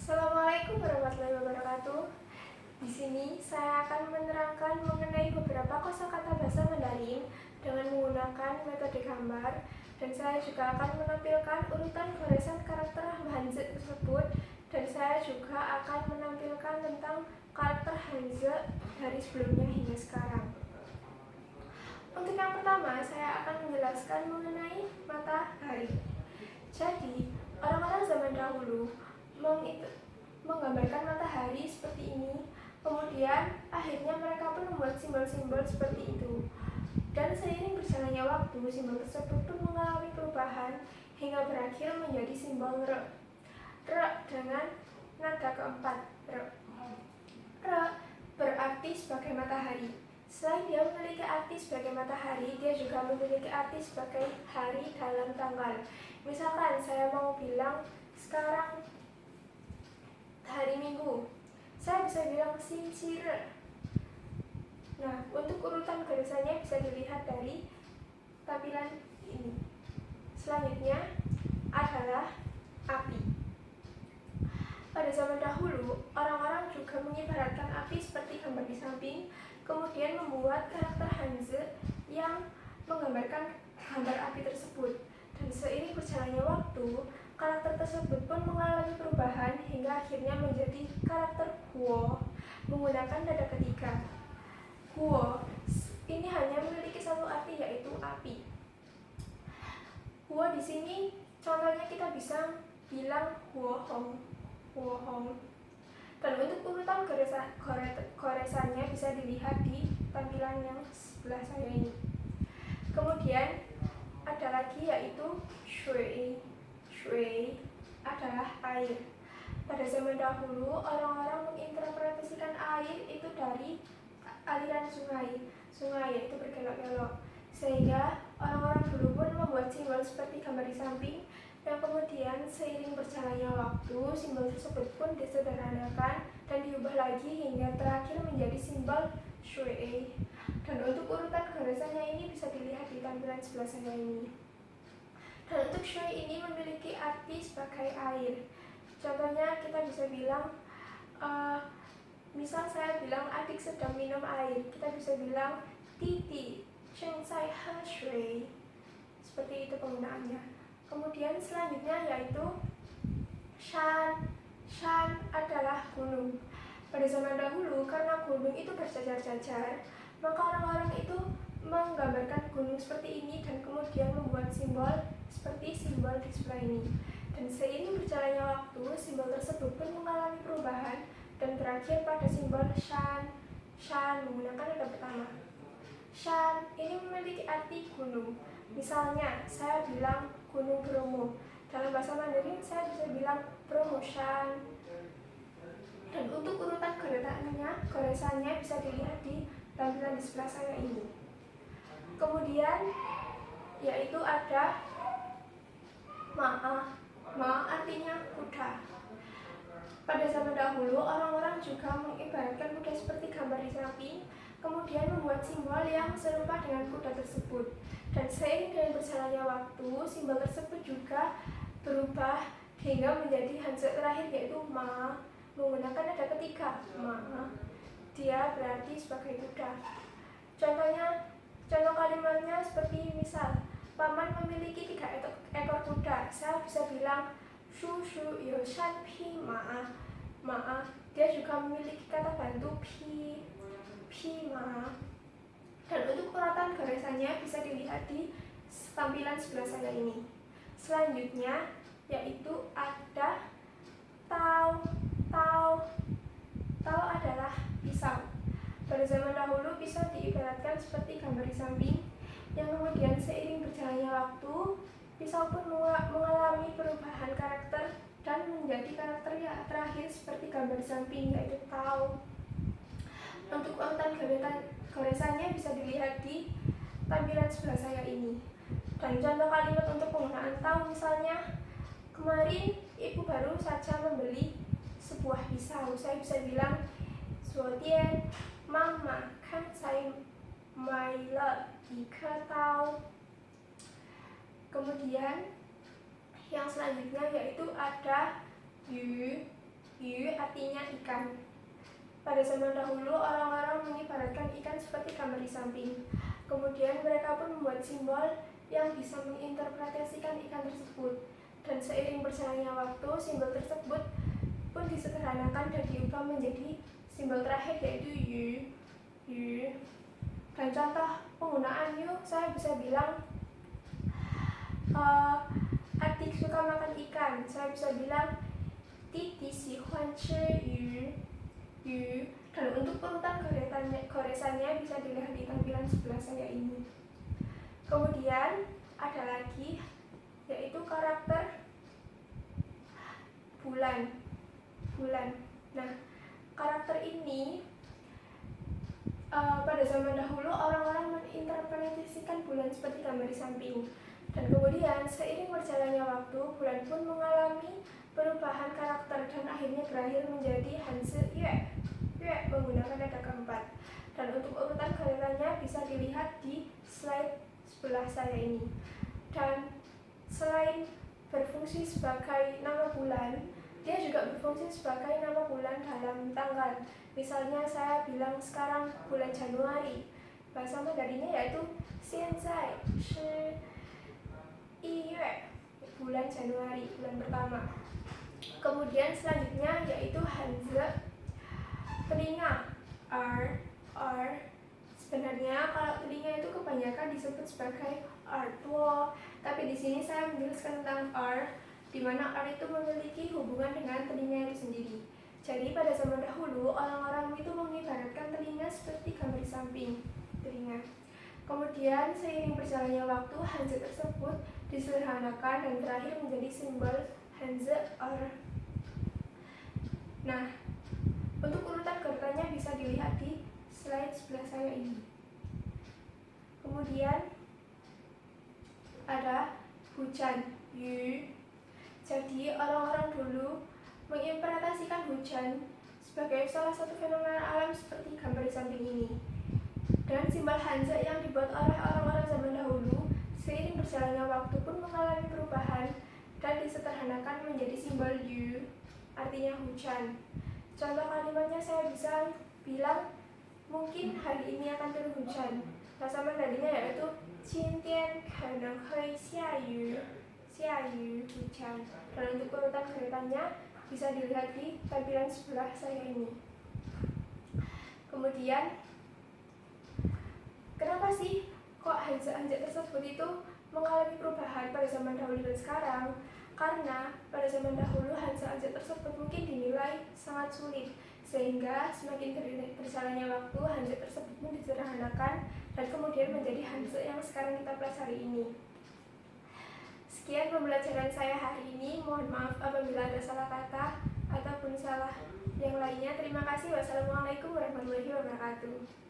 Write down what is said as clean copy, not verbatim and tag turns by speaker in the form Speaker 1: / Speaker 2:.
Speaker 1: Assalamualaikum warahmatullahi wabarakatuh. Di sini saya akan menerangkan mengenai beberapa kosakata bahasa Mandarin dengan menggunakan metode gambar, dan saya juga akan menampilkan urutan goresan karakter Hanzi tersebut, dan saya juga akan menampilkan tentang karakter Hanzi dari sebelumnya hingga sekarang. Untuk yang pertama, saya akan menjelaskan mengenai matahari. Jadi, orang-orang zaman dahulu menggambarkan matahari seperti ini, kemudian akhirnya mereka pun membuat simbol-simbol seperti itu. Dan seiring berjalannya waktu, simbol tersebut pun mengalami perubahan hingga berakhir menjadi simbol re. Re dengan nada keempat, re. Re berarti sebagai matahari. Selain dia memiliki arti sebagai matahari, dia juga memiliki arti sebagai hari dalam tanggal. Misalkan saya mau bilang sekarang hari Minggu, saya bisa bilang sincir. Nah, untuk urutan goresannya bisa dilihat dari tampilan ini. Selanjutnya adalah api. Pada zaman dahulu, orang-orang juga mengibaratkan api seperti gambar di samping, kemudian membuat karakter Hanzi yang menggambarkan gambar api tersebut. Dan seiring berjalannya waktu, karakter tersebut pun mengalami perubahan hingga akhirnya menjadi karakter Guo menggunakan nada ketiga. Guo ini hanya memiliki satu arti, yaitu api. Guo di sini contohnya kita bisa bilang Guo Hong. Dan untuk urutan goresannya bisa dilihat di tampilan yang sebelah saya ini. Kemudian ada lagi yaitu shui. Shui adalah air. Pada zaman dahulu, orang-orang menginterpretasikan air itu dari aliran sungai. Sungai itu berkelok-kelok, sehingga orang-orang dulu pun membuat simbol seperti gambar di samping, yang kemudian seiring berjalannya waktu, simbol tersebut pun disederhanakan dan diubah lagi hingga terakhir menjadi simbol shui. Dan untuk urutan goresannya ini bisa dilihat di tampilan sebelah saya ini. Dan untuk shui ini memiliki arti sebagai air. Contohnya kita bisa bilang, misal saya bilang adik sedang minum air, kita bisa bilang Titi Cheng Zai He Shui. Seperti itu penggunaannya. Kemudian selanjutnya yaitu shan. Shan adalah gunung. Pada zaman dahulu, karena gunung itu berjajar-jajar, maka orang-orang itu menggambarkan gunung seperti ini dan kemudian membuat simbol seperti simbol di sebelah ini. Dan seiring berjalannya waktu, simbol tersebut pun mengalami perubahan dan berakhir pada simbol shan. Shan menggunakan nada pertama. Shan ini memiliki arti gunung. Misalnya, saya bilang Gunung Bromo. Dalam bahasa Mandarin saya bisa bilang Bromo Shan. Dan untuk urutan goresannya bisa dilihat di tampilan di sebelah saya ini. Kemudian yaitu ada Ma. Ma artinya kuda. Pada zaman dahulu, orang-orang juga mengibaratkan kuda seperti gambar di samping, kemudian membuat simbol yang serupa dengan kuda tersebut. Dan seiring dengan berjalannya waktu, simbol tersebut juga berubah hingga menjadi Hanzi terakhir, yaitu Ma menggunakan nada ketiga, Ma. Dia berarti sebagai kuda. Contoh kalimatnya seperti misal, Paman memiliki 3 ekor kuda. Saya bisa bilang Shu Shu Yo Shan Pi Ma. Ma, dia juga memiliki kata bantu pi ma. Dan untuk urutan goresannya bisa dilihat di tampilan sebelah saya ini. Selanjutnya yaitu ada tao. Tao adalah pisau. Pada zaman dahulu, pisau diibaratkan seperti gambar di samping, yang kemudian seiring berjalannya waktu, pisau pun mengalami perubahan karakter dan menjadi karakter yang terakhir seperti gambar di samping, yaitu tao. Untuk urutan goresannya bisa dilihat di tampilan sebelah saya ini. Dan contoh kalimat untuk penggunaan tao misalnya, kemarin ibu baru saja membeli sebuah pisau. Saya bisa bilang, 昨天妈妈刚才买了一颗刀. Kemudian yang selanjutnya yaitu ada yu. yu artinya ikan. Pada zaman dahulu, orang-orang mengibaratkan ikan seperti gambar di samping. Kemudian mereka pun membuat simbol yang bisa menginterpretasikan ikan tersebut. Dan seiring berjalannya waktu, simbol tersebut pun disederhanakan dan diubah menjadi simbol terakhir yaitu yu. Dan contoh penggunaan yu, saya bisa bilang adik suka makan ikan. Saya bisa bilang Titi喜欢吃鱼. Dan untuk urutan goresannya bisa dilihat di tampilan sebelah saya ini. Kemudian ada lagi yaitu karakter bulan. Nah, karakter ini pada zaman dahulu orang-orang menginterpretasikan bulan seperti gambar di samping. Dan kemudian seiring berjalannya waktu, bulan pun mengalami perubahan karakter dan akhirnya berakhir menjadi Hanzi Yue menggunakan nada keempat. Dan untuk urutan goresannya bisa dilihat di slide sebelah saya ini. Dan selain berfungsi sebagai nama bulan, dia juga berfungsi sebagai nama bulan dalam tanggal. Misalnya saya bilang sekarang bulan Januari, bahasa Mandarinnya yaitu 现在是1月, bulan Januari, bulan pertama. Kemudian selanjutnya yaitu Hanzi, telinga, sebenarnya kalau telinga itu kebanyakan disebut sebagai耳朵, tapi di sini saya menjelaskan tentang di mana itu memiliki hubungan dengan telinga itu sendiri. Jadi pada zaman dahulu orang-orang itu mengibaratkan telinga seperti gambar samping telinga. Kemudian seiring berjalannya waktu, Hanzi tersebut disederhanakan dan terakhir menjadi simbol Hanzi . Nah, untuk urutan goresannya bisa dilihat di slide sebelah saya ini. Kemudian ada hujan, yu. Jadi orang-orang dulu menginterpretasikan hujan sebagai salah satu fenomena alam seperti gambar di samping ini. Dan simbol Hanzi yang dibuat oleh orang-orang zaman dahulu seiring berjalannya waktu pun mengalami perubahan dan disederhanakan menjadi simbol yu, artinya hujan. Contoh kalimatnya saya bisa bilang mungkin hari ini akan turun hujan. Bahasa Mandarinnya yaitu 今天可能会下雨, hujan. Dan untuk urutan goresannya bisa dilihat di tampilan sebelah saya ini. Kemudian kenapa sih kok Hanzi tersebut itu mengalami perubahan pada zaman dahulu dan sekarang? Karena pada zaman dahulu Hanzi tersebut mungkin dinilai sangat sulit, sehingga semakin berjalannya waktu Hanzi tersebut pun disederhanakan dan kemudian menjadi Hanzi yang sekarang kita pelajari ini. Sekian pembelajaran saya hari ini. Mohon maaf apabila ada salah kata ataupun salah yang lainnya. Terima kasih. Wassalamualaikum warahmatullahi wabarakatuh.